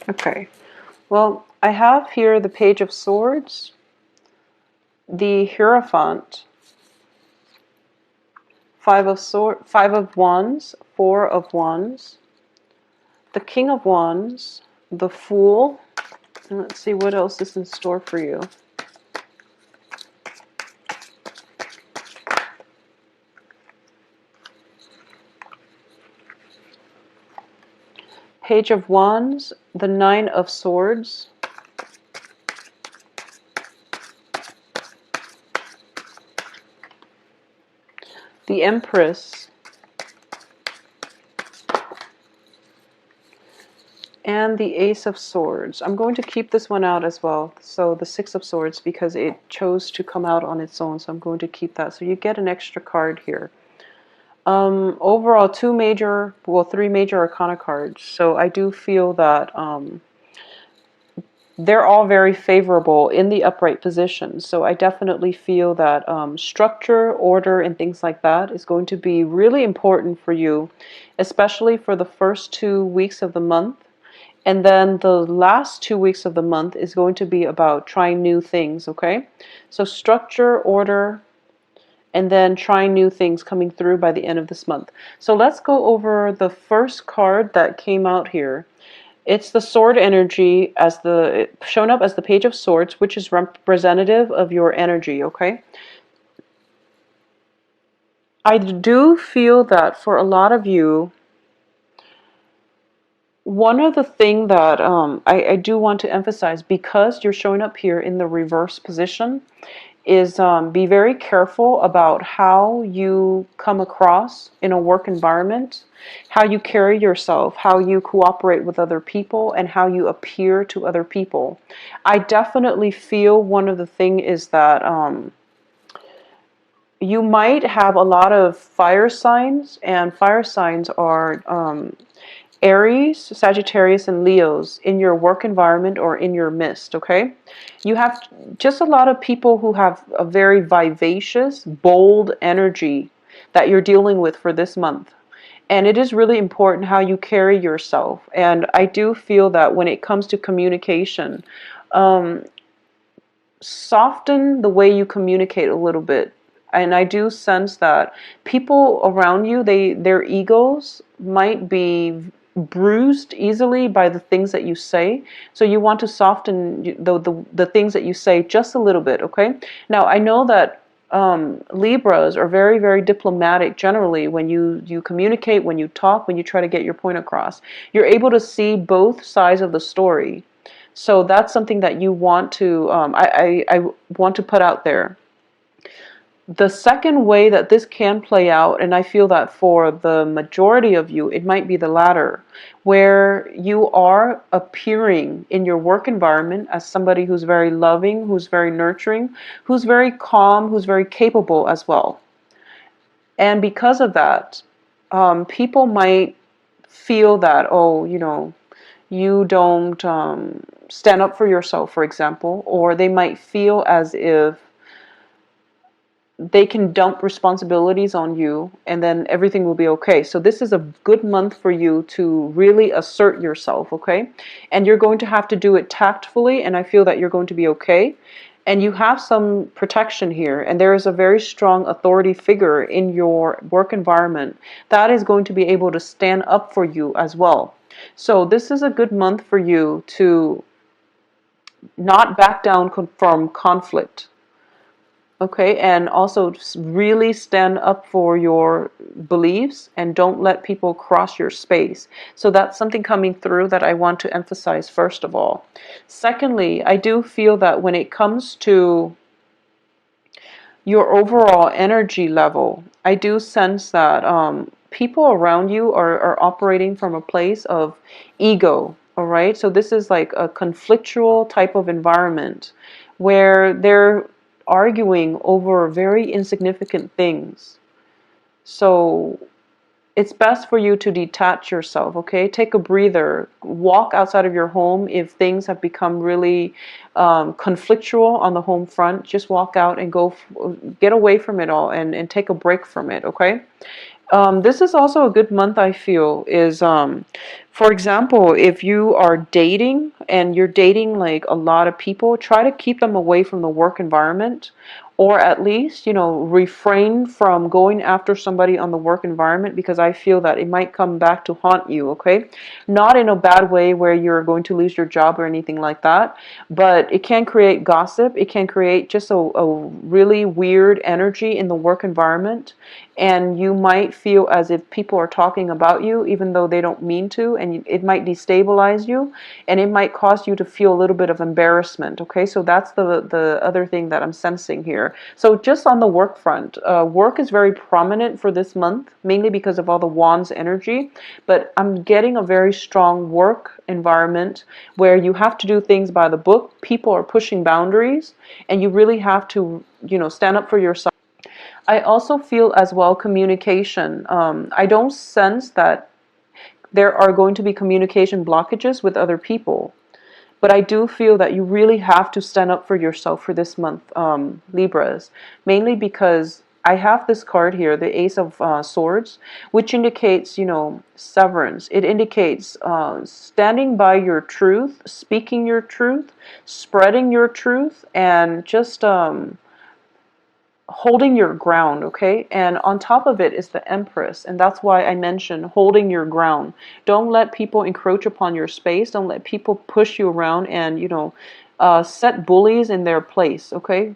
Okay. Well, I have here the Page of Swords, the Hierophant, Five of Wands, Four of Wands, the King of Wands, the Fool, and let's see what else is in store for you. Page of Wands, the Nine of Swords, the Empress, and the Ace of Swords. I'm going to keep this one out as well. So the Six of Swords, because it chose to come out on its own. So I'm going to keep that. So you get an extra card here. Overall, three major Arcana cards. So I do feel that they're all very favorable in the upright position. So I definitely feel that structure, order, and things like that is going to be really important for you, especially for the first 2 weeks of the month. And then the last 2 weeks of the month is going to be about trying new things, okay? So structure, order, and then trying new things coming through by the end of this month. So let's go over the first card that came out here. It's the sword energy shown up as the Page of Swords, which is representative of your energy, okay? I do feel that for a lot of you, one of the things that I do want to emphasize, because you're showing up here in the reverse position, is be very careful about how you come across in a work environment, how you carry yourself, how you cooperate with other people, and how you appear to other people. I definitely feel one of the things is that you might have a lot of fire signs, and fire signs are Aries, Sagittarius, and Leos in your work environment or in your midst, okay? You have just a lot of people who have a very vivacious, bold energy that you're dealing with for this month. And it is really important how you carry yourself. And I do feel that when it comes to communication, soften the way you communicate a little bit. And I do sense that people around you, their egos might be bruised easily by the things that you say. So you want to soften the things that you say just a little bit, okay? Now, I know that Libras are very, very diplomatic generally when you communicate, when you talk, when you try to get your point across. You're able to see both sides of the story. So that's something that you want to, I want to put out there. The second way that this can play out, and I feel that for the majority of you, it might be the latter, where you are appearing in your work environment as somebody who's very loving, who's very nurturing, who's very calm, who's very capable as well. And because of that, people might feel that, oh, you don't stand up for yourself, for example, or they might feel as if they can dump responsibilities on you and then everything will be okay. So this is a good month for you to really assert yourself, okay? And you're going to have to do it tactfully, and I feel that you're going to be okay. And you have some protection here, and there is a very strong authority figure in your work environment that is going to be able to stand up for you as well. So this is a good month for you to not back down from conflict. Okay, and also really stand up for your beliefs and don't let people cross your space. So that's something coming through that I want to emphasize first of all. Secondly, I do feel that when it comes to your overall energy level, I do sense that people around you are operating from a place of ego, all right? So this is like a conflictual type of environment where they're arguing over very insignificant things. So it's best for you to detach yourself, okay? Take a breather. Walk outside of your home if things have become really conflictual on the home front. Just walk out and get away from it all and take a break from it, okay? This is also a good month, I feel, is for example, if you are dating and you're dating like a lot of people, try to keep them away from the work environment, or at least, refrain from going after somebody on the work environment, because I feel that it might come back to haunt you, okay? Not in a bad way where you're going to lose your job or anything like that, but it can create gossip. It can create just a really weird energy in the work environment, and you might feel as if people are talking about you even though they don't mean to, and it might destabilize you, and it might cause you to feel a little bit of embarrassment. Okay, so that's the other thing that I'm sensing here. So just on the work front, work is very prominent for this month, mainly because of all the wands energy, but I'm getting a very strong work environment where you have to do things by the book. People are pushing boundaries, and you really have to, stand up for yourself. I also feel as well communication. I don't sense that there are going to be communication blockages with other people, but I do feel that you really have to stand up for yourself for this month, Libras, mainly because I have this card here, the Ace of Swords, which indicates, severance. It indicates standing by your truth, speaking your truth, spreading your truth, and just holding your ground, okay? And on top of it is the Empress, and that's why I mentioned holding your ground. Don't let people encroach upon your space. Don't let people push you around and, set bullies in their place, okay?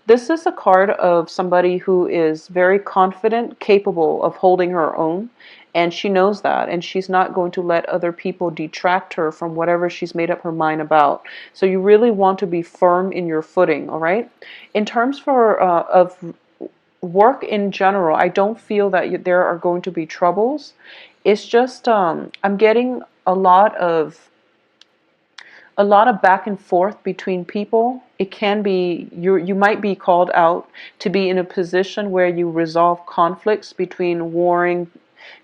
This is a card of somebody who is very confident, capable of holding her own, and she knows that, and she's not going to let other people detract her from whatever she's made up her mind about. So you really want to be firm in your footing, all right? In terms of work in general, I don't feel that there are going to be troubles. It's just I'm getting a lot of back and forth between people. It can be you might be called out to be in a position where you resolve conflicts between warring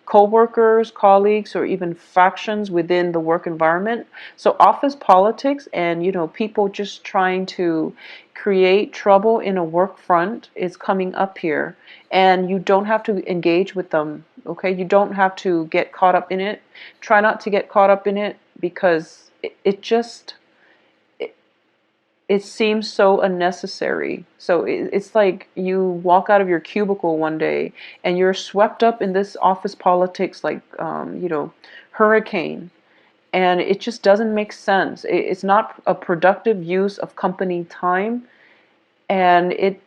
co-workers, colleagues, or even factions within the work environment. So office politics and, people just trying to create trouble in a work front is coming up here. And you don't have to engage with them, okay? You don't have to get caught up in it. Try not to get caught up in it, because it just it seems so unnecessary. So it's like you walk out of your cubicle one day and you're swept up in this office politics like, hurricane. And it just doesn't make sense. It's not a productive use of company time. And it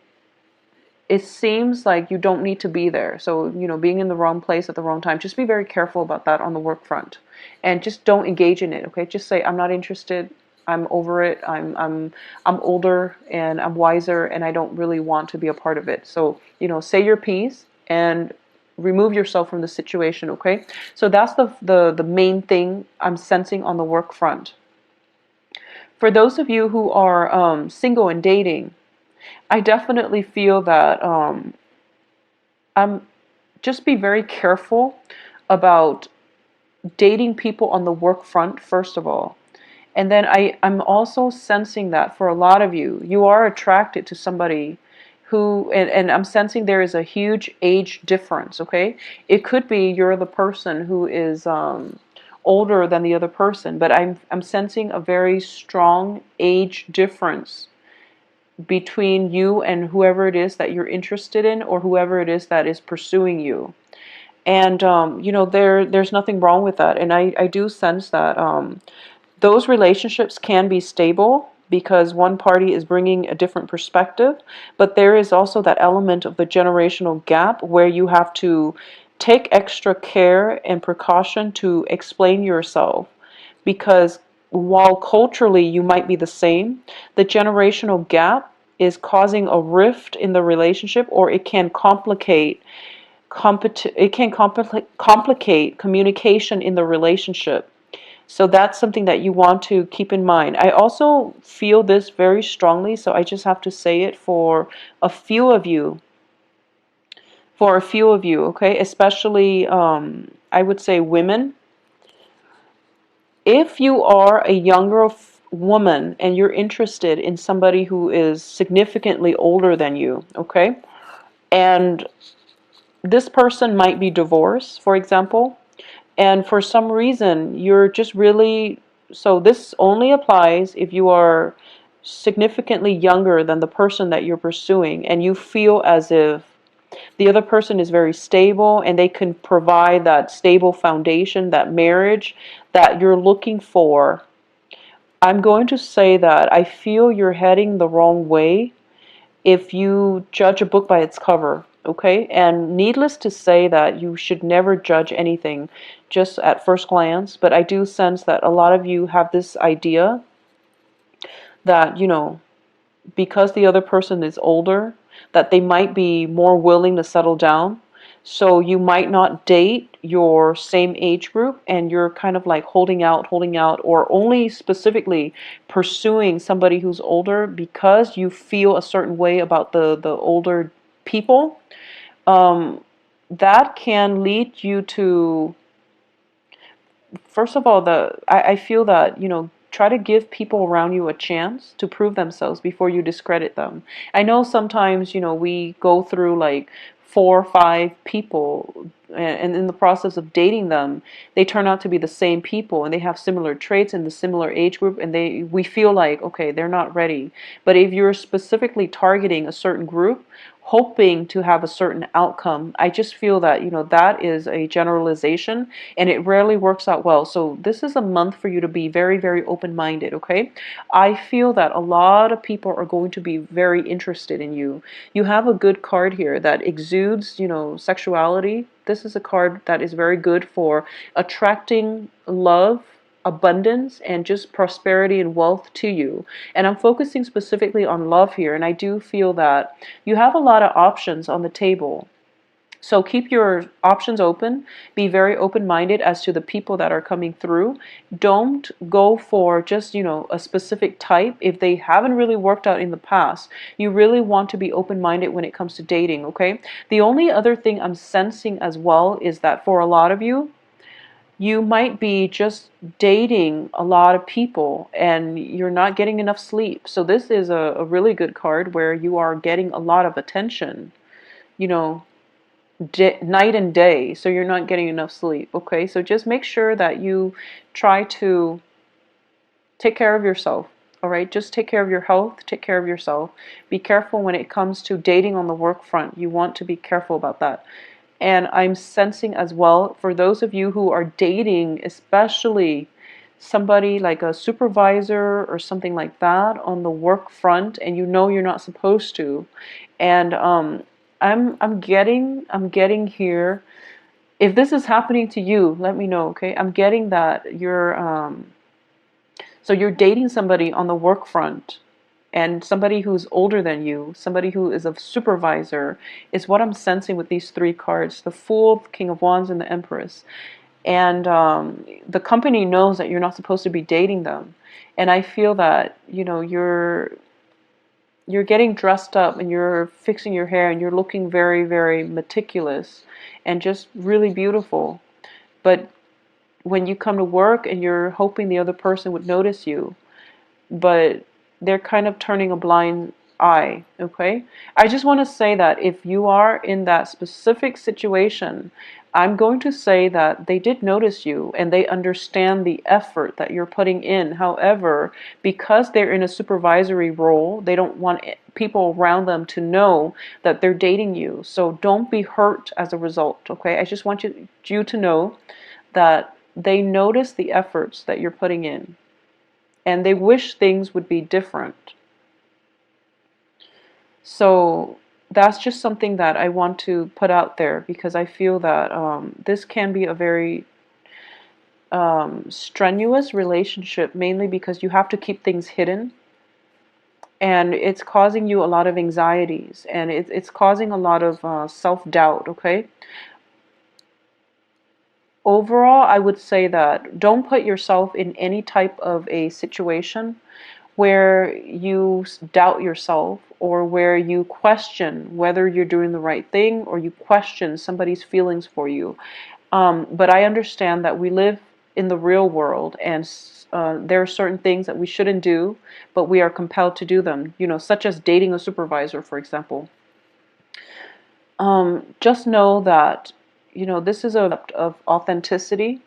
seems like you don't need to be there. So, being in the wrong place at the wrong time, just be very careful about that on the work front. And just don't engage in it, okay? Just say, I'm not interested. I'm over it. I'm older and I'm wiser and I don't really want to be a part of it. So, say your piece and remove yourself from the situation, okay? So that's the main thing I'm sensing on the work front. For those of you who are single and dating, I definitely feel that I'm just be very careful about dating people on the work front, first of all. And then I'm also sensing that for a lot of you, you are attracted to somebody who, and I'm sensing there is a huge age difference, okay? It could be you're the person who is older than the other person, but I'm sensing a very strong age difference between you and whoever it is that you're interested in, or whoever it is that is pursuing you. And there's nothing wrong with that. And I do sense that those relationships can be stable because one party is bringing a different perspective, but there is also that element of the generational gap where you have to take extra care and precaution to explain yourself, because while culturally you might be the same, the generational gap is causing a rift in the relationship, or it can complicate communication in the relationship. So that's something that you want to keep in mind. I also feel this very strongly, so I just have to say it for a few of you. Okay? Especially, I would say women. If you are a younger woman and you're interested in somebody who is significantly older than you, okay? And this person might be divorced, for example, and for some reason you're just really, so this only applies if you are significantly younger than the person that you're pursuing, and you feel as if the other person is very stable and they can provide that stable foundation, that marriage that you're looking for. I'm going to say that I feel you're heading the wrong way if you judge a book by its cover, okay? And needless to say that you should never judge anything just at first glance, but I do sense that a lot of you have this idea that, because the other person is older, that they might be more willing to settle down. So you might not date your same age group, and you're kind of like holding out, or only specifically pursuing somebody who's older because you feel a certain way about the older people. Um, that can lead you to, first of all, I feel that, try to give people around you a chance to prove themselves before you discredit them. I know sometimes, we go through like 4 or 5 people, and in the process of dating them, they turn out to be the same people and they have similar traits in the similar age group, and we feel like, okay, they're not ready. But if you're specifically targeting a certain group, hoping to have a certain outcome, I just feel that, that is a generalization and it rarely works out well. So this is a month for you to be very, very open-minded, okay? I feel that a lot of people are going to be very interested in you. You have a good card here that exudes, sexuality. This is a card that is very good for attracting love, abundance, and just prosperity and wealth to you. And I'm focusing specifically on love here, and I do feel that you have a lot of options on the table. So keep your options open. Be very open-minded as to the people that are coming through. Don't go for just, a specific type if they haven't really worked out in the past. You really want to be open-minded when it comes to dating, okay? The only other thing I'm sensing as well is that for a lot of you, you might be just dating a lot of people and you're not getting enough sleep. So this is a really good card where you are getting a lot of attention, you know, night and day, so you're not getting enough sleep. Okay, so just make sure that you try to take care of yourself. All right, just take care of your health, take care of yourself. Be careful when it comes to dating on the work front. You want to be careful about that. And I'm sensing as well, for those of you who are dating, especially somebody like a supervisor or something like that on the work front, and you're not supposed to. And I'm getting here. If this is happening to you, let me know, okay? I'm getting that you're dating somebody on the work front, and somebody who's older than you, somebody who is a supervisor, is what I'm sensing with these 3 cards: the Fool, the King of Wands, and the Empress. And the company knows that you're not supposed to be dating them. And I feel that, you're getting dressed up and you're fixing your hair and you're looking very, very meticulous and just really beautiful. But when you come to work and you're hoping the other person would notice you, but they're kind of turning a blind eye, okay? I just want to say that if you are in that specific situation, I'm going to say that they did notice you and they understand the effort that you're putting in. However, because they're in a supervisory role, they don't want people around them to know that they're dating you. So don't be hurt as a result, okay? I just want you to know that they notice the efforts that you're putting in, and they wish things would be different. So that's just something that I want to put out there, because I feel that this can be a very strenuous relationship, mainly because you have to keep things hidden, and it's causing you a lot of anxieties, and it's causing a lot of self-doubt, okay? Overall, I would say that don't put yourself in any type of a situation where you doubt yourself, or where you question whether you're doing the right thing, or you question somebody's feelings for you. But I understand that we live in the real world, and there are certain things that we shouldn't do, but we are compelled to do them, such as dating a supervisor, for example. Just know that, this is a of authenticity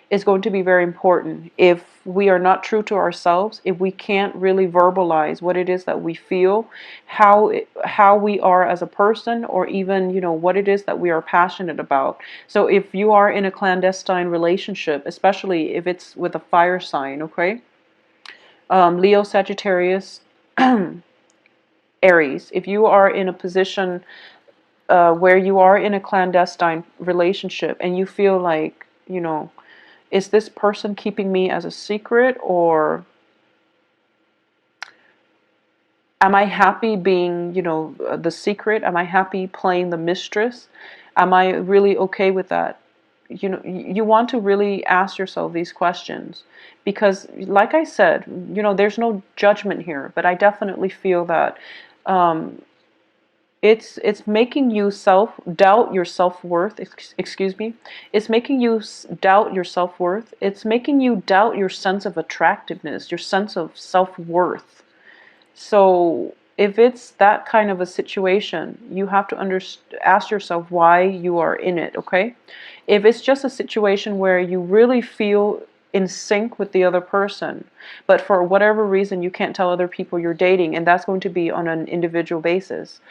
is going to be very important. If we are not true to ourselves, if we can't really verbalize what it is that we feel, how we are as a person, or even, what it is that we are passionate about. So if you are in a clandestine relationship, especially if it's with a fire sign, okay? Leo, Sagittarius, Aries, if you are in a position where you are in a clandestine relationship and you feel like, is this person keeping me as a secret, or am I happy being, the secret? Am I happy playing the mistress? Am I really okay with that? You want to really ask yourself these questions, because like I said, there's no judgment here, but I definitely feel that um, it's making you doubt your self-worth. Excuse me. It's making you doubt your self-worth. It's making you doubt your sense of attractiveness, your sense of self-worth. So if it's that kind of a situation, you have to ask yourself why you are in it, okay? If it's just a situation where you really feel in sync with the other person, but for whatever reason you can't tell other people you're dating, and that's going to be on an individual basis,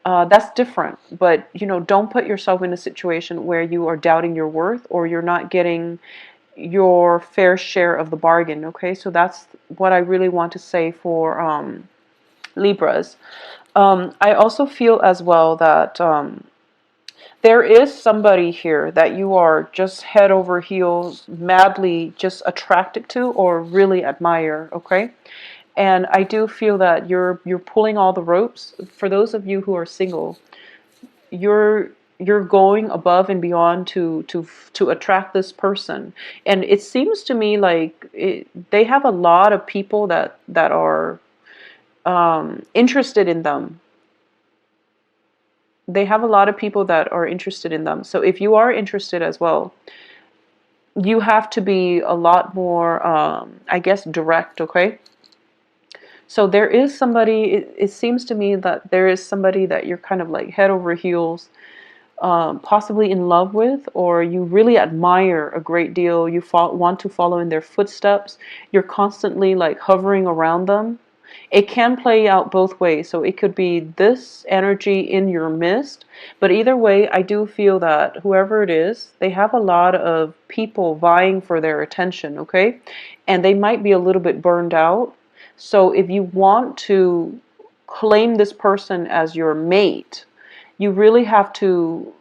that's different. But, don't put yourself in a situation where you are doubting your worth, or you're not getting your fair share of the bargain, okay? So that's what I really want to say for Libras. I also feel as well that there is somebody here that you are just head over heels, madly just attracted to or really admire, okay? And I do feel that you're pulling all the ropes. For those of you who are single, you're going above and beyond to attract this person. And it seems to me like they have a lot of people that are interested in them. They have a lot of people that are interested in them. So if you are interested as well, you have to be a lot more, I guess, direct, okay? So there is somebody, it seems to me that there is somebody that you're kind of like head over heels, possibly in love with, or you really admire a great deal. You want to follow in their footsteps. You're constantly like hovering around them. It can play out both ways. So it could be this energy in your midst, but either way, I do feel that whoever it is, they have a lot of people vying for their attention, okay? And they might be a little bit burned out. So if you want to claim this person as your mate, you really have to,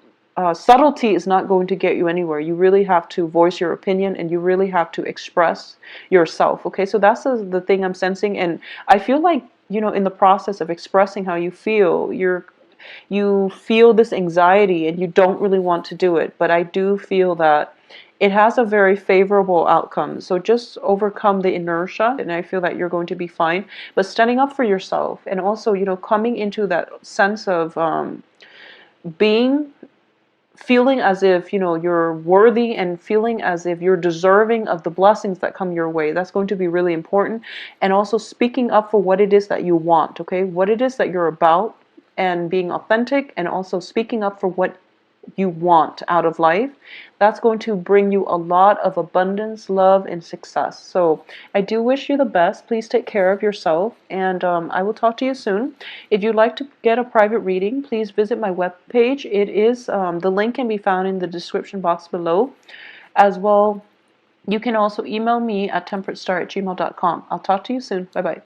subtlety is not going to get you anywhere. You really have to voice your opinion, and you really have to express yourself. Okay, so that's the thing I'm sensing. And I feel like, in the process of expressing how you feel, you feel this anxiety and you don't really want to do it. But I do feel that it has a very favorable outcome. So just overcome the inertia, and I feel that you're going to be fine. But standing up for yourself, and also, coming into that sense of being feeling as if you're worthy, and feeling as if you're deserving of the blessings that come your way. That's going to be really important. And also speaking up for what it is that you want, okay? What it is that you're about, and being authentic, and also speaking up for what you want out of life. That's going to bring you a lot of abundance, love, and success. So I do wish you the best. Please take care of yourself, and I will talk to you soon. If you'd like to get a private reading, please visit my webpage. It is the link can be found in the description box below. As well, you can also email me at temperatestar@gmail.com. I'll talk to you soon. Bye bye.